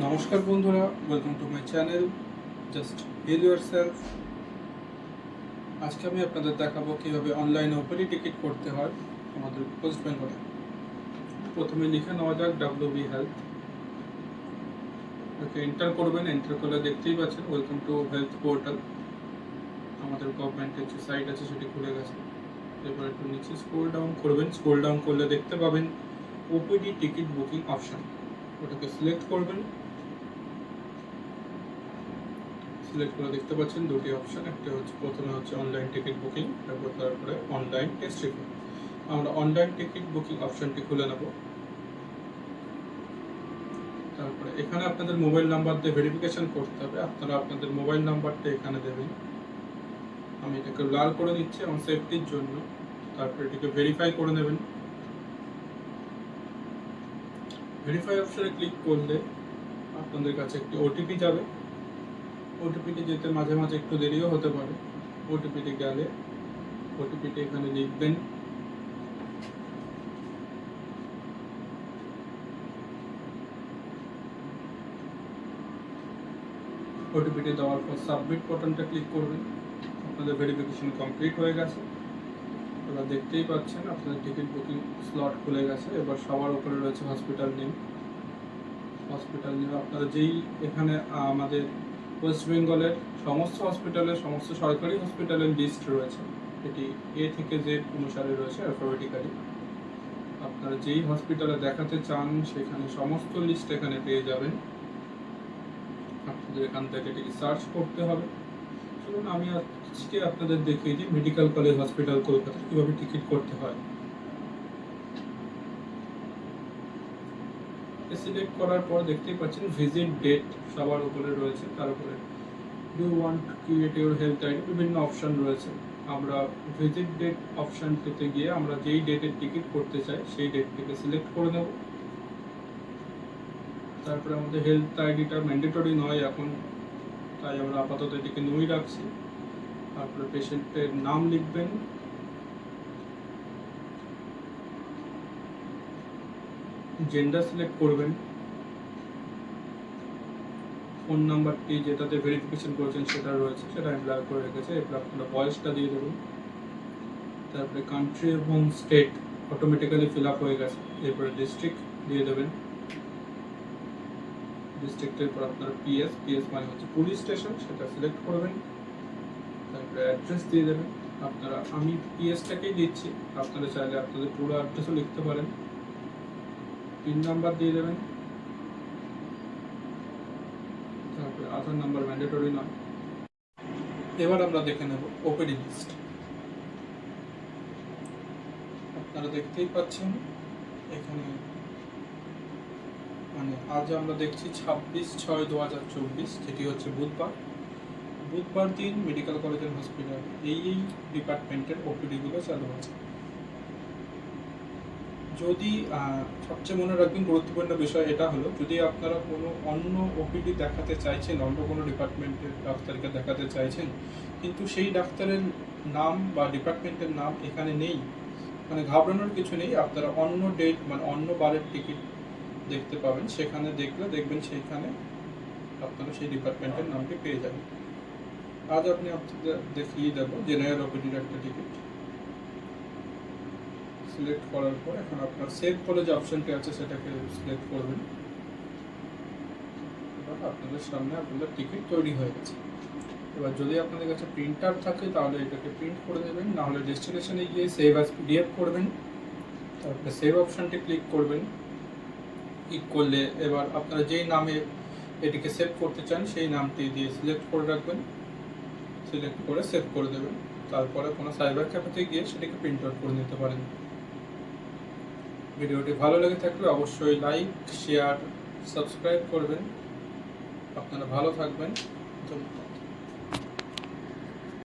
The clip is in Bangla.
নমস্কার বন্ধুরা, welcome to my channel just heal yourself. আজকে আমি আপনাদের দেখাবো কীভাবে অনলাইনে ওপিডি টিকিট করতে হয় আমাদের ওয়েস্ট বেঙ্গলে। প্রথমে লিখে নেওয়া যাক WB হেলথ। ওকে এন্টার করবেন। এন্টার করলে দেখতেই পাচ্ছেন ওয়েলকাম টু হেলথ পোর্টাল। আমাদের গভর্নমেন্টের যে সাইট আছে সেটি খুলে গেছে। এবার একটু নিচে স্ক্রল ডাউন করবেন। স্ক্রল ডাউন করলে দেখতে পাবেন ওপিডি টিকিট বুকিং অপশন। ওটাকে সিলেক্ট করবেন। সিলেক্ট করে দেখতে পাচ্ছেন দুটি অপশন, একটা হচ্ছে প্রথমে হচ্ছে অনলাইন টিকিট বুকিং, তারপরে অনলাইন টেস্ট রিফান্ড। আমরা অনলাইন টিকিট বুকিং অপশনটি খুলে নেব। তারপরে এখানে আপনাদের মোবাইল নাম্বার দিয়ে ভেরিফিকেশন করতে হবে। আপনারা আপনাদের মোবাইল নাম্বারটা এখানে দেবেন। আমি এটাকে লাল করে নিচ্ছি আমার সেফটির জন্য। তারপরে এটাকে ভেরিফাই করে নেবেন। ভেরিফাই অপশনে ক্লিক করলে আপনাদের কাছে একটি ওটিপি যাবে। ওটিপিটি যেতে মাঝে মাঝে একটু দেরিও হতে পারে। ওটিপিটি গেলে ওটিপিটি এখানে লিখবেন। ওটিপিটি দেওয়ার পর সাবমিট বাটনটা ক্লিক করবেন। আপনাদের ভেরিফিকেশন কমপ্লিট হয়ে গেছে। এবার দেখতেই পাচ্ছেন আপনাদের টিকিট বুকিং স্লট খুলে গেছে। এবার সবার উপরে রয়েছে হসপিটাল নেম। হসপিটাল নেম আপনারা যেই এখানে আমাদের ওয়েস্ট বেঙ্গলের সমস্ত হসপিটালের সমস্ত সরকারি হসপিটালের লিস্ট রয়েছে। এটি A থেকে Z অনুসারে রয়েছে অ্যালফাবেটিক্যালি। আপনারা যেই হসপিটালে দেখাতে চান সেখানে সমস্ত লিস্ট এখানে পেয়ে যাবেন। আপনাদের এখান থেকে এটিকে সার্চ করতে হবে। চলুন আমি আজকে আপনাদের দেখিয়ে দিই মেডিকেল কলেজ হসপিটাল কলকাতা কীভাবে টিকিট করতে হয়। সিলেক্ট করার পর দেখতেই পাচ্ছেন ভিজিট ডেট সবার উপরে রয়েছে। তারপরে do want create your health ID, বিভিন্ন অপশন রয়েছে। আমরা ভিজিট ডেট অপশনটিতে গিয়ে আমরা যেই ডেটের টিকিট করতে চাই সেই ডেটটিকে সিলেক্ট করে নেব। তারপরে আমাদের হেলথ আইডিটা ম্যান্ডেটরি নয় এখন, তাই আমরা আপাতত এটিকে নই রাখছি। তারপরে পেশেন্টের নাম লিখবেন। জেন্ডার সিলেক্ট করবেন। ফোন নাম্বারটি যেটাতে ভেরিফিকেশন করেছেন সেটা রয়েছে, সেটা আমি ব্ল্যাক করে রেখেছি। এরপর আপনারা বয়সটা দিয়ে দেবেন। তারপরে কান্ট্রি এবং স্টেট অটোমেটিক্যালি ফিল আপ হয়ে গেছে। এরপরে ডিস্ট্রিক্ট দিয়ে দেবেন। ডিস্ট্রিক্টের পর আপনারা PS মানে হচ্ছে পুলিশ স্টেশন, সেটা সিলেক্ট করবেন। তারপরে অ্যাড্রেস দিয়ে দেবেন। আমি PS-টাকেই দিচ্ছি, আপনারা চাইলে আপনাদের পুরো অ্যাড্রেসও লিখতে পারেন। পিন নাম্বার দিয়ে দেবেন। তারপরে আধার নাম্বার ম্যান্ডেটরি নয়। এবার আমরা দেখে নেব ওপিডি লিস্ট। আপনারা দেখতেই পাচ্ছেন এখানে আজ আমরা দেখছি 26/6/2024, যেটি হচ্ছে বুধবার দিন মেডিকেল কলেজের হসপিটাল এই ডিপার্টমেন্টের ওপিডিগুলো চালু আছে। যদি সবচেয়ে মনে রাখবেন গুরুত্বপূর্ণ বিষয় এটা হলো, যদি আপনারা কোনো অন্য ওপিডি দেখাতে চাইছেন, অন্য কোনো ডিপার্টমেন্টের ডাক্তারকে দেখাতে চাইছেন, কিন্তু সেই ডাক্তারের নাম বা ডিপার্টমেন্টের নাম এখানে নেই, ঘাবড়ানোর কিছু নেই। আপনারা অন্য ডেট অন্য বারের টিকিট দেখতে পাবেন। সেখানে দেখবেন সেইখানে আপনারা সেই ডিপার্টমেন্টের নামটি পেয়ে যাবেন। আজ আপনি আপনাদের দেখিয়ে দেবো জেনারেল ওপিডির একটা টিকিট। সিলেক্ট করার পর এখন আপনার সেভ বলে যে অপশনটি আছে সেটাকে সিলেক্ট করবেন। এবার আপনাদের সামনে আপনাদের টিকিট তৈরি হয়ে গেছে। এবার যদি আপনাদের কাছে প্রিন্টার থাকে তাহলে এটাকে প্রিন্ট করে দেবেন, নাহলে ডেস্টিনেশনে গিয়ে সেভ অ্যাজ PDF করবেন। তারপরে সেভ অপশনটি ক্লিক করবেন। ক্লিক করলে এবার আপনারা যেই নামে এটিকে সেভ করতে চান সেই নামটি দিয়ে সিলেক্ট করে রাখবেন। সিলেক্ট করে সেভ করে দেবেন। তারপরে কোনো সাইবার ক্যাফেতে গিয়ে সেটাকে প্রিন্ট আউট করে নিতে পারেন। ভিডিওটি ভালো লেগে থাকলে অবশ্যই লাইক, শেয়ার, সাবস্ক্রাইব করবেন। আপনারা ভালো থাকবেন। ধন্যবাদ।